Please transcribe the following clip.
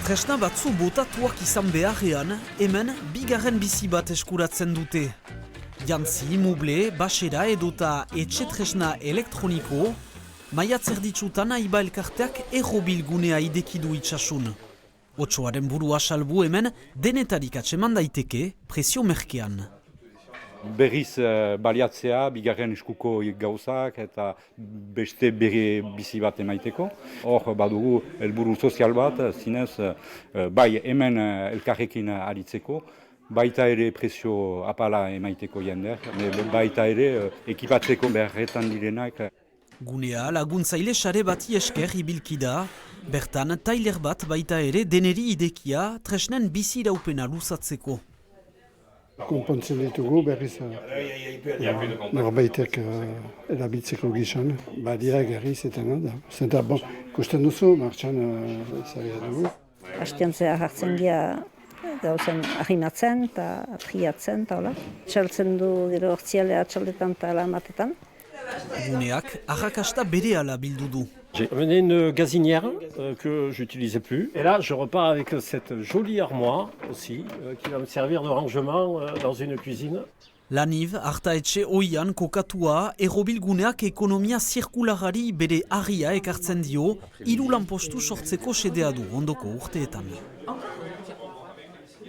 Tresna batzu botatuak izan beharrean, hemen bigarren bizi bat eskuratzen dute. Jantzi, muble, basera edota etxe tresna elektroniko, maiatz erditsutan Aiba elkarteak errobilgunea idekidu itxasun. Otsoaren burua salbu hemen denetarik atseman daiteke presio merkean. Berriz baliatzea, bigarren eskuko gauzak eta beste bere bizi bat emaiteko. Hor badugu helburu sozial bat, zinez bai hemen elkarrekin aritzeko, baita ere presio apala emaiteko jendeak, baita ere ekipatzeko beharretan direnak. Gunea laguntzaile sare bati esker ibilki da, bertan tailer bat baita ere deneri idekia tresnen bizi iraupena luzatzeko. Konpontzen ditugu berriz norbaitek erabiltzeko gizan, badira gerriz eta da. Zenta, ikusten duzu, martxan zaila dugu. Hastean zehar hartzen gira gauzen ahimatzen eta triatzen eta hola. Txaltzen du gero hortzialea txaldetan eta alamatetan. Guneak arrakasta berehala bildu du. J'ai amené une gazinière que j'utilisais plus. Et là, je repars avec cette jolie armoire aussi, qui va me servir de rangement dans une cuisine. Laniv, artaetxe oian kokatua, errobilguneak ekonomia zirkularari bere harria ekartzen dio, 3 lanpostu sortzeko xedea du ondoko urteetan.